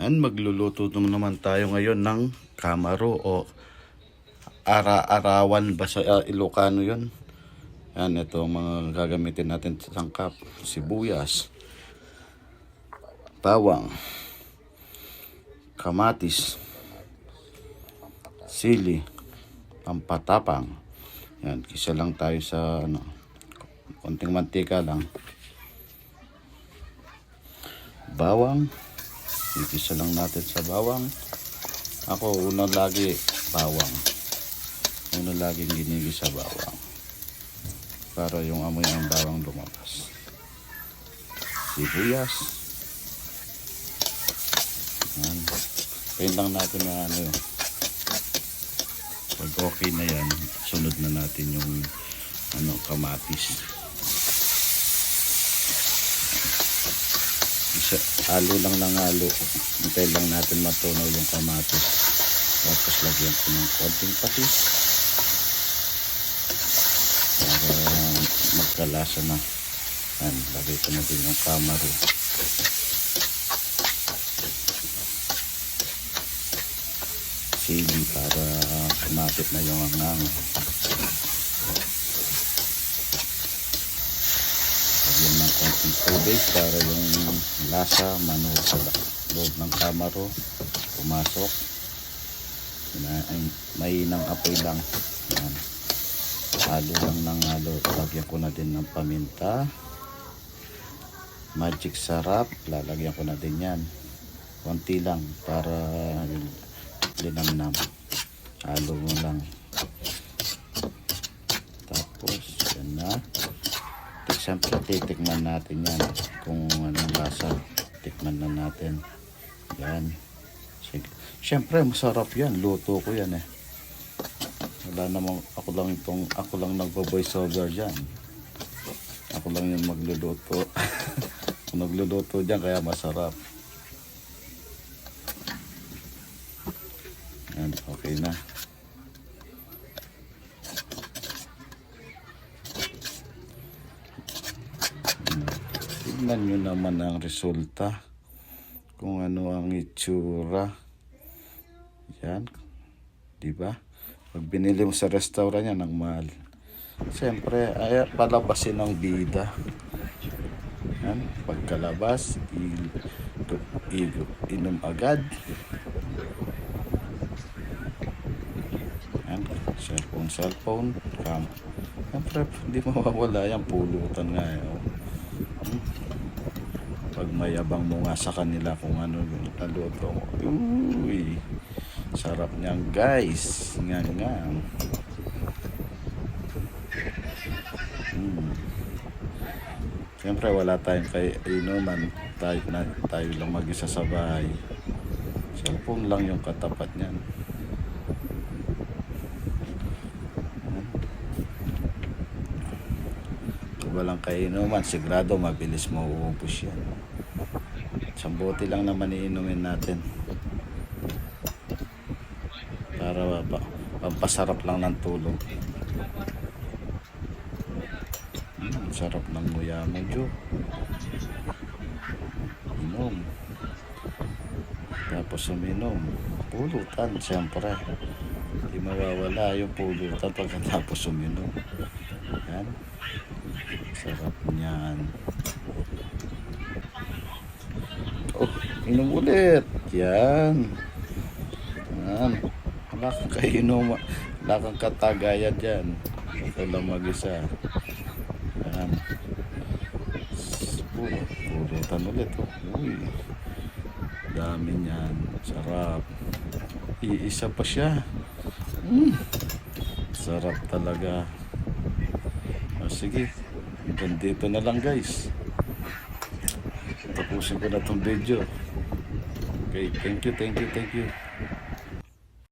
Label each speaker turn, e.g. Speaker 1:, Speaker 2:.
Speaker 1: And magluluto naman tayo ngayon ng kamaro o ara-arawan ba sa Ilocano yun. Yan, ito ang mga gagamitin natin sa sangkap. Sibuyas, bawang, kamatis, sili, pampatapang. Yan, kisa lang tayo sa konting mantika lang. Bawang, ikisa lang natin sa bawang. Ako una lagi bawang. Una laging ginigisa bawang para yung amoy ng bawang lumabas. Sibuyas. Yan. Pain lang natin na pag okay na yan, sunod na natin yung kamatis. Halo lang ng halo. Hintay lang natin matunaw yung kamatis. Tapos lagyan ko ng konting patis para magkalasa na. Yan, lagay ko na din yung kamaro. Sili para kumapit na yung angang. Lagyan ng konting tubig para yung lasa manuot sa loob ng kamaro, pumasok. Mainang apoy lang. Yan. Halo lang ng halo. Lagyan ko na din ng paminta, magic sarap, lalagyan ko na din yan. Konti lang para linamnam. Halo mo lang. Tapos yan na. Siyempre titikman natin yan kung anong lasa. Tikman na natin. Yan. Siyempre masarap yan. Luto ko yan eh. Wala namang ako lang nagvo-voice over dyan. Ako lang yung magluluto. Nagluluto dyan kaya masarap. Yan, okay na. Tignan nyo naman ang resulta. Kung ano ang itsura. Yan. Diba? Pag binili mo sa restaurant yan, ang mahal. Siyempre, ay palabasin ng bida. Yan. Pagkalabas, inom agad. Yan. Cellphone. Siyempre, hindi mawawala yan. Pulutan nga eh. Pag mayabang mo nga sa kanila kung ano yung naluto mo. Uy, sarap niyan guys. Nga. Siyempre wala tayong inuman. Tayo lang mag-isa sa bahay. Cellphone lang yung katapat niyan. Walang kainuman, sigurado mabilis mauubos yan. Isang bote lang naman iinumin natin para pampasarap lang ng tulog. Sarap ng nguya medyo. Inom. Tapos uminom. Pulutan siyempre. Hindi mawawala yung pulutan pagkatapos uminom. Yan. Sarap niyan. Oh, inom ulit. Yan. Yan. Wala kang kainom. Wala kang katagayan dyan. Ito lang mag-isa. Yan. Pulutan ulit. Uy. Dami niyan. Sarap. Iisa pa siya. Sarap talaga. Sige. Dito na lang guys. Tapusin ko na itong video. Okay, thank you.